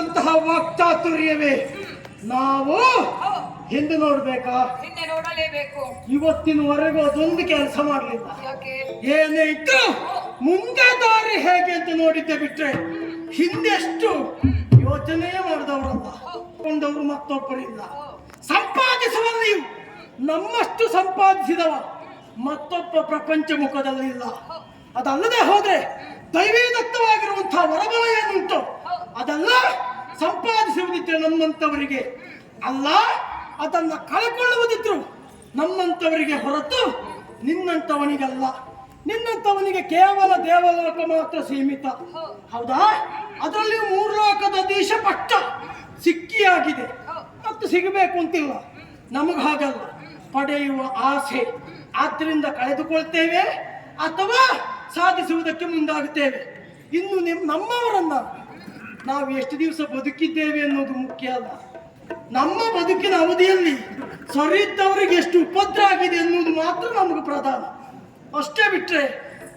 ನಿನ್ನಂತಹ ವಾಕ್ಚಾತುರ್ಯವೇ ನಾವು ಹಿಂದೆ ನೋಡ್ಬೇಕಾ? ಹಿಂದೆ ನೋಡಲೇಬೇಕು. ಇವತ್ತಿನವರೆಗೂ ಅದೊಂದು ಕೆಲಸ ಮಾಡ್ಲಿಲ್ಲ. ಯಾಕೆ? ಏನೇ ಇತ್ತು ಮುಂದೆ ದಾರಿ ಹೇಗೆ ಅಂತ ನೋಡಿದ್ದೆ ಬಿಟ್ರೆ ಹಿಂದೆಷ್ಟು ಯೋಚನೆಯೇ ಮಾಡಿದವರಲ್ಲ, ಕೊಂಡವರು ಮತ್ತೊಬ್ಬರಿಲ್ಲ. ಸಂಪಾದಿಸುವಲ್ಲಿಯೂ ನಮ್ಮಷ್ಟು ಸಂಪಾದಿಸಿದವ ಮತ್ತೊಬ್ಬ ಪ್ರಪಂಚ ಮುಖದಲ್ಲಿಲ್ಲ. ಅದಲ್ಲದೆ ಹೋದ್ರೆ ದೈವೀದತ್ತವಾಗಿರುವಂತಹ ವರಬಲ ಏನುಂಟು ಅದೆಲ್ಲ ಸಂಪಾದಿಸುವುದಿದ್ರೆ ನಮ್ಮಂತವರಿಗೆ ಅಲ್ಲ, ಅದನ್ನ ಕಳ್ಕೊಳ್ಳುವುದಿದ್ರು ನಮ್ಮಂತವರಿಗೆ ಹೊರತು ನಿನ್ನಂತವನಿಗಲ್ಲ. ನಿನ್ನಂತವನಿಗೆ ಕೇವಲ ದೇವಲೋಕ ಮಾತ್ರ ಸೀಮಿತ. ಹೌದಾ? ಅದರಲ್ಲಿ 3 ಲೋಕದ ದೇಶ ಪಟ್ಟ ಸಿಕ್ಕಿಯಾಗಿದೆ, ಮತ್ತು ಸಿಗಬೇಕು ಅಂತಿಲ್ಲ. ನಮಗ ಹಾಗಲ್ಲ, ಪಡೆಯುವ ಆಸೆ. ಆದ್ದರಿಂದ ಕಳೆದುಕೊಳ್ತೇವೆ ಅಥವಾ ಸಾಧಿಸುವುದಕ್ಕೆ ಮುಂದಾಗುತ್ತೇವೆ. ಇನ್ನು ನಮ್ಮವರನ್ನ ನಾವು ಎಷ್ಟು ದಿವಸ ಬದುಕಿದ್ದೇವೆ ಅನ್ನೋದು ಮುಖ್ಯ ಅಲ್ಲ. ನಮ್ಮ ಬದುಕಿನ ಅವಧಿಯಲ್ಲಿ ಸರಿದ್ದವರಿಗೆ ಎಷ್ಟು ಉಪದ್ರ ಆಗಿದೆ ಅನ್ನೋದು ಮಾತ್ರ ನಮಗೆ ಪ್ರಧಾನ. ಅಷ್ಟೇ ಬಿಟ್ರೆ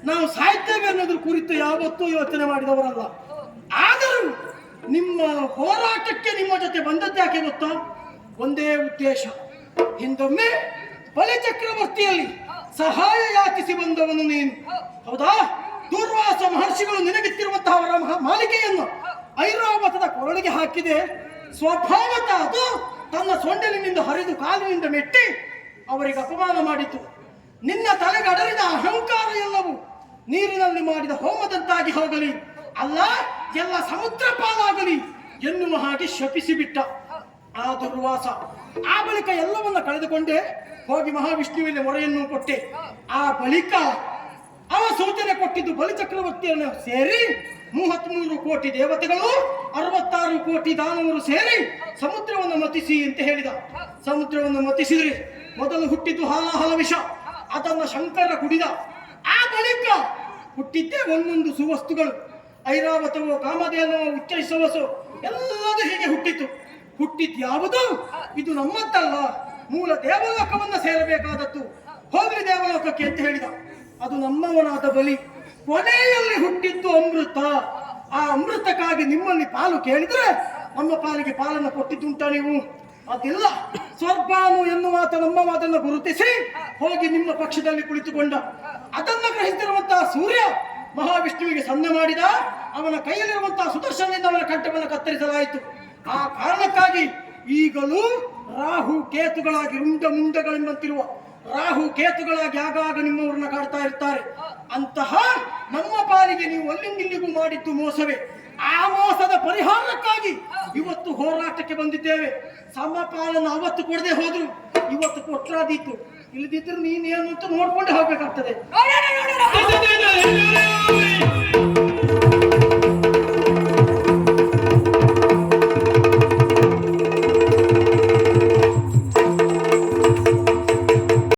ನಾವು ಸಾಯ್ತೇವೆ ಅನ್ನೋದ್ರ ಕುರಿತು ಯಾವತ್ತೂ ಯೋಚನೆ ಮಾಡಿದವರಲ್ಲ. ಆದರೂ ನಿಮ್ಮ ಹೋರಾಟಕ್ಕೆ ನಿಮ್ಮ ಜೊತೆ ಬಂದದ್ದು ಯಾಕೆ ಗೊತ್ತಾ? ಒಂದೇ ಉದ್ದೇಶ. ಹಿಂದೊಮ್ಮೆ ಬಲಿಚಕ್ರವರ್ತಿಯಲ್ಲಿ ಸಹಾಯ ಯಾಚಿಸಿ ಬಂದವನು ನೀನು. ಹೌದಾ? ದೂರ್ವಾಸ ಮಹರ್ಷಿಗಳು ನಿನಗಿತ್ತಿರುವಂತಹ ಅವರ ಮಾಲಿಕೆಯನ್ನು ಐರಾವತದ ಕೊರಳಿಗೆ ಹಾಕಿದೆ. ಸ್ವಭಾವತ ಅದು ತನ್ನ ಸೊಂಡಲಿನಿಂದ ಹರಿದು ಕಾಲಿನಿಂದ ಮೆಟ್ಟಿ ಅವರಿಗೆ ಅಪಮಾನ ಮಾಡಿತು. ನಿನ್ನ ತಲೆಗಡರಿದ ಅಹಂಕಾರ ಎಲ್ಲವೂ ನೀರಿನಲ್ಲಿ ಮಾಡಿದ ಹೋಮದಂತಾಗಿ ಹೋಗಲಿ, ಅಲ್ಲ ಎಲ್ಲ ಸಮುದ್ರ ಪಾಲಾಗಲಿ ಎನ್ನುವ ಹಾಗೆ ಶಪಿಸಿಬಿಟ್ಟ ಆ ದುರ್ವಾಸ. ಆ ಬಳಿಕ ಎಲ್ಲವನ್ನ ಕಳೆದುಕೊಂಡೆ ಹೋಗಿ ಮಹಾವಿಷ್ಣುವಿನ ಮೊರೆಯನ್ನು ಕೊಟ್ಟೆ. ಆ ಬಳಿಕ ಅವ ಸೂಚನೆ ಕೊಟ್ಟಿದ್ದು ಬಲಿಚಕ್ರವರ್ತಿಯನ್ನು ಸೇರಿ 33 ಕೋಟಿ ದೇವತೆಗಳು 66 ಕೋಟಿ ದಾನವರು ಸೇರಿ ಸಮುದ್ರವನ್ನು ಮತಿಸಿ ಅಂತ ಹೇಳಿದ. ಸಮುದ್ರವನ್ನು ಮತಿಸಿದ್ರಿ. ಮೊದಲು ಹುಟ್ಟಿದ್ದು ಹಾಲಾಹಲ ವಿಷ, ಅದನ್ನ ಶಂಕರ ಕುಡಿದ. ಆ ಬಳಿಕ ಹುಟ್ಟಿದ್ದೇ ಒಂದೊಂದು ಸುವಸ್ತುಗಳು. ಐರಾವತವೋ ಕಾಮಧೇನವೋ ಉಚ್ಚೈಸವಸೋ ಎಲ್ಲದೂ ಹೀಗೆ ಹುಟ್ಟಿತು. ಹುಟ್ಟಿದ್ದು ಯಾವುದು? ಇದು ನಮ್ಮದ್ದಲ್ಲ, ಮೂಲ ದೇವಲೋಕವನ್ನ ಸೇರಬೇಕಾದದ್ದು. ಹೋಗ್ಲಿ ದೇವಲೋಕಕ್ಕೆ ಅಂತ ಹೇಳಿದ. ಅದು ನಮ್ಮವನಾದ ಬಲಿ. ಕೊನೆಯಲ್ಲಿ ಹುಟ್ಟಿದ್ದು ಅಮೃತ. ಆ ಅಮೃತಕ್ಕಾಗಿ ನಿಮ್ಮಲ್ಲಿ ಪಾಲು ಕೇಳಿದ್ರೆ ನಮ್ಮ ಪಾಲಿಗೆ ಪಾಲನ್ನು ಕೊಟ್ಟಿದ್ದುಂಟ ನೀವು? ಅದಿಲ್ಲ. ಸ್ವರ್ಗಾನು ಎನ್ನುವಾತ ನಮ್ಮ ಮಾತನ್ನು ಗುರುತಿಸಿ ಹೋಗಿ ನಿಮ್ಮ ಪಕ್ಷದಲ್ಲಿ ಕುಳಿತುಕೊಂಡ. ಅದನ್ನ ಗ್ರಹಿಸಿರುವಂತಹ ಸೂರ್ಯ ಮಹಾವಿಷ್ಣುವಿಗೆ ಸನ್ನೆ ಮಾಡಿದ. ಅವನ ಕೈಯಲ್ಲಿರುವಂತಹ ಸುದರ್ಶನದಿಂದ ಅವನ ಕಂಠವನ್ನು ಕತ್ತರಿಸಲಾಯಿತು. ಆ ಕಾರಣಕ್ಕಾಗಿ ಈಗಲೂ ರಾಹು ಕೇತುಗಳಾಗಿ ರುಂಡ ಮುಂಡಗಳೆಂಬಂತಿರುವ ರಾಹು ಕೇತುಗಳಾಗಿ ಆಗಾಗ ನಿಮ್ಮವರನ್ನ ಕಾಡ್ತಾ ಇರ್ತಾರೆ. ಅಂತಹ ನಮ್ಮ ಪಾಲಿಗೆ ನೀವು ಅಲ್ಲಿಂದಿಲ್ಲಿಗೂ ಮಾಡಿದ್ದು ಮೋಸವೇ. ಆ ಮೋಸದ ಪರಿಹಾರಕ್ಕಾಗಿ ಇವತ್ತು ಹೋರಾಟಕ್ಕೆ ಬಂದಿದ್ದೇವೆ. ಸಮಪಾಲನ್ನು ಅವತ್ತು ಕೊಡದೆ ಹೋದ್ರು ಇವತ್ತು ಕೊಟ್ರಾದೀತು. ಇಲ್ಲದಿದ್ರು ನೀನೇನು ಅಂತ ನೋಡ್ಕೊಂಡೆ ಹೋಗ್ಬೇಕಾಗ್ತದೆ.